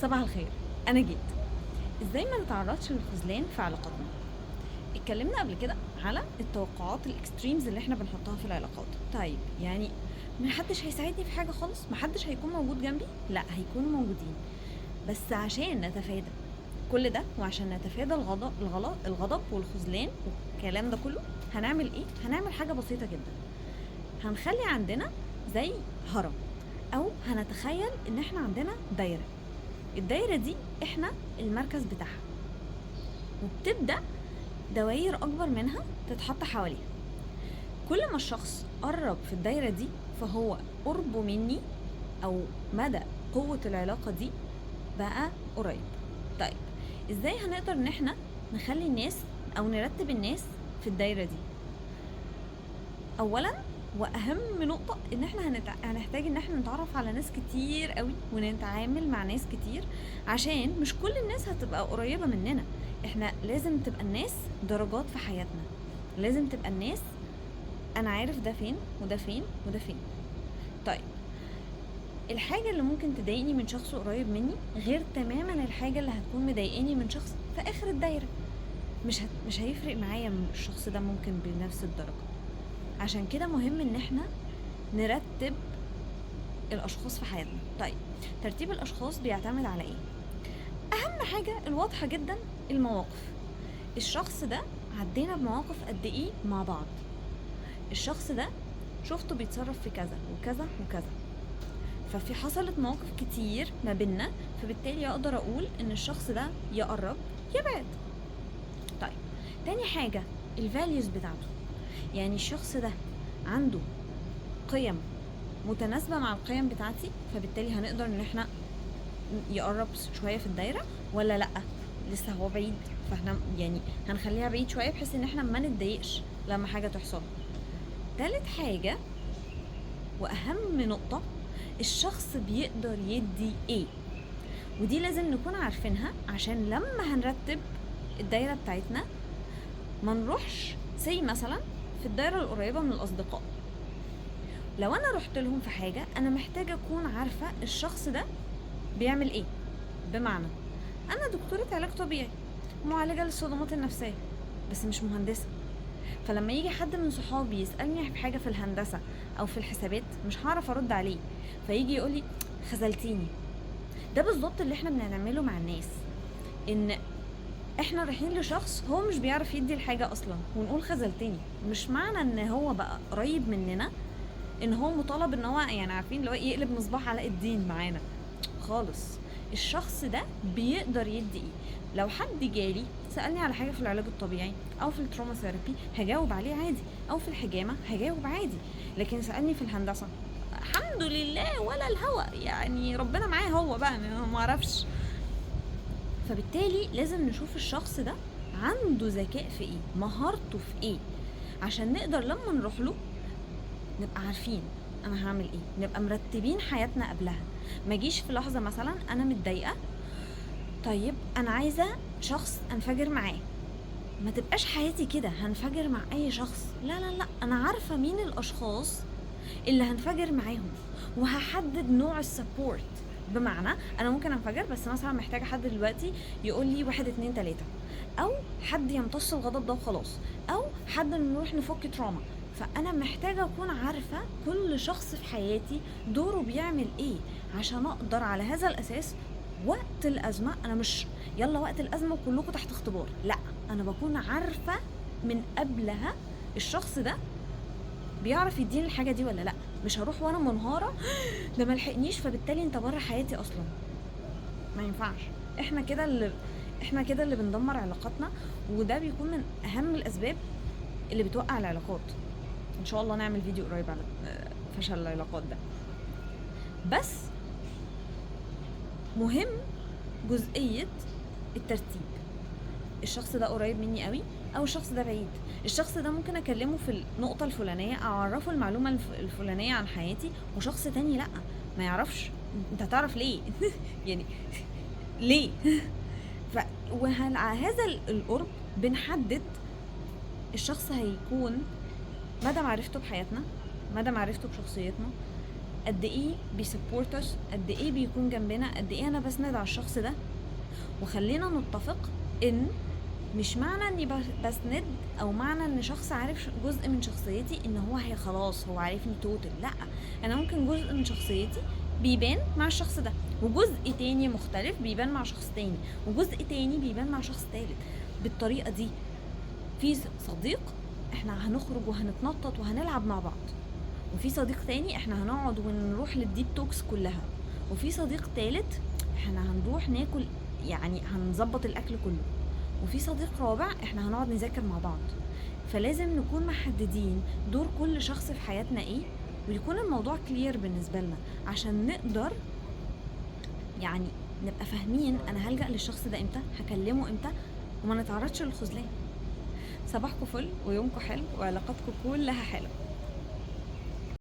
صباح الخير. انا جيت. ازاي ما نتعرضش للخذلان في علاقاتنا؟ اتكلمنا قبل كده على التوقعات الاكستريمز اللي احنا بنحطها في العلاقات. طيب يعني محدش هيساعدني في حاجه خالص، محدش هيكون موجود جنبي، لا هيكونوا موجودين، بس عشان نتفادى كل ده وعشان نتفادى الغضب والخذلان والكلام ده كله، هنعمل ايه؟ هنعمل حاجه بسيطه جدا. هنخلي عندنا زي هرم، او هنتخيل ان احنا عندنا دايره. الدايرة دي احنا المركز بتاعها، وبتبدأ دواير أكبر منها تتحط حواليها. كل ما الشخص قرب في الدايرة دي فهو قربه مني، أو مدى قوة العلاقة دي بقى قريب. طيب ازاي هنقدر ان احنا نخلي الناس أو نرتب الناس في الدايرة دي؟ أولا واهم نقطة ان احنا هنحتاج ان احنا نتعرف على ناس كتير قوي ونتعامل مع ناس كتير، عشان مش كل الناس هتبقى قريبة مننا. احنا لازم تبقى الناس درجات في حياتنا، لازم تبقى الناس انا عارف ده فين وده فين وده فين. طيب الحاجة اللي ممكن تضايقني من شخص قريب مني غير تماما الحاجة اللي هتكون مضايقاني من شخص في اخر الدايرة. مش هيفرق معايا الشخص ده ممكن بنفس الدرجة. عشان كده مهم ان احنا نرتب الاشخاص في حياتنا. طيب ترتيب الاشخاص بيعتمد على ايه؟ اهم حاجة الواضحة جدا المواقف. الشخص ده عدينا بمواقف قد ايه مع بعض، الشخص ده شفته بيتصرف في كذا وكذا وكذا، ففي حصلت مواقف كتير ما بيننا، فبالتالي اقدر اقول ان الشخص ده يقرب يبعد. طيب تاني حاجة الفاليوز بتاعته، يعني الشخص ده عنده قيم متناسبة مع القيم بتاعتي، فبالتالي هنقدر ان احنا يقرب شوية في الدايرة، ولا لأ لسه هو بعيد، فاحنا يعني هنخليها بعيد شوية بحيث ان احنا ما نتضايقش لما حاجة تحصل. تالت حاجة واهم نقطة، الشخص بيقدر يدي ايه، ودي لازم نكون عارفينها عشان لما هنرتب الدايرة بتاعتنا ما نروحش مثلا في الدايرة القريبة من الأصدقاء. لو أنا رحت لهم في حاجة أنا محتاجة أكون عارفة الشخص ده بيعمل إيه. بمعنى أنا دكتورة علاج طبيعي، معالجة للصدمات النفسية، بس مش مهندسة، فلما يجي حد من صحابي يسألني في حاجة في الهندسة أو في الحسابات مش هعرف أرد عليه، فيجي يقولي خذلتيني. ده بالظبط اللي احنا بنعمله مع الناس، إن احنا رايحين لشخص هو مش بيعرف يدي الحاجة اصلا ونقول خذلتني. مش معنى ان هو بقى قريب مننا ان هو مطالب ان هو يعني عارفين اللي هو يقلب مصباح علاء الدين معانا خالص. الشخص ده بيقدر يدي ايه. لو حد جالي سألني على حاجة في العلاج الطبيعي او في التروما ثيرابي هجاوب عليه عادي، او في الحجامة هجاوب عادي، لكن سألني في الهندسة الحمد لله ولا الهوى، يعني ربنا معاه هو بقى، انا ما اعرفش. فبالتالي لازم نشوف الشخص ده عنده ذكاء في ايه، مهارته في ايه، عشان نقدر لما نروح له نبقى عارفين انا هعمل ايه، نبقى مرتبين حياتنا قبلها. ما جيش في لحظة مثلا انا متضايقة، طيب انا عايزة شخص انفجر معاه، ما تبقاش حياتي كده هنفجر مع اي شخص، لا لا لا، انا عارفة مين الاشخاص اللي هنفجر معاهم وهحدد نوع السبورت. بمعنى انا ممكن انفجر بس مثلا محتاجه حد دلوقتي يقول لي 1 2 3، او حد يمتص الغضب ده وخلاص، او حد نروح نفك تراما. فانا محتاجه اكون عارفه كل شخص في حياتي دوره بيعمل ايه، عشان اقدر على هذا الاساس وقت الازمه، انا مش يلا وقت الازمه وكلكم تحت اختبار، لا، انا بكون عارفه من قبلها الشخص ده بيعرف يديني الحاجه دي ولا لا. مش هروح وانا منهاره ده ملحقنيش فبالتالي انت بره حياتي اصلا، ما ينفعش. احنا كده اللي بندمر علاقاتنا، وده بيكون من اهم الاسباب اللي بتوقع العلاقات. ان شاء الله نعمل فيديو قريب على فشل العلاقات ده. بس مهم جزئيه الترتيب، الشخص ده قريب مني قوي او الشخص ده بعيد. الشخص ده ممكن اكلمه في النقطة الفلانية او اعرفه المعلومة الفلانية عن حياتي، وشخص تاني لا، ما يعرفش. انت تعرف ليه؟ يعني ليه؟ وعلى هذا القرب بنحدد الشخص هيكون مدى معرفته بحياتنا، مدى معرفته بشخصيتنا، قد ايه بيسبورت us، قد ايه بيكون جنبنا، قد ايه انا بسند على الشخص ده. وخلينا نتفق ان مش معنى اني بسند او معنى ان شخص عارف جزء من شخصيتي ان هو هي خلاص هو عارفني توتال، لا. انا ممكن جزء من شخصيتي بيبان مع الشخص ده، وجزء تاني مختلف بيبان مع شخص تاني، وجزء تاني بيبان مع شخص تالت. بالطريقة دي في صديق احنا هنخرج وهنتنطط وهنلعب مع بعض، وفي صديق تاني احنا هنقعد ونروح للديب توكس كلها، وفي صديق تالت احنا هنروح ناكل، يعني هنظبط الاكل كله، وفي صديق رابع احنا هنقعد نذاكر مع بعض. فلازم نكون محددين دور كل شخص في حياتنا ايه، ويكون الموضوع كلير بالنسبة لنا عشان نقدر يعني نبقى فاهمين انا هلجأ للشخص ده امتى، هكلمه امتى، وما نتعرضش للخذلان. صباحكم فل ويومكم حلو وعلاقاتكم كلها حلوه.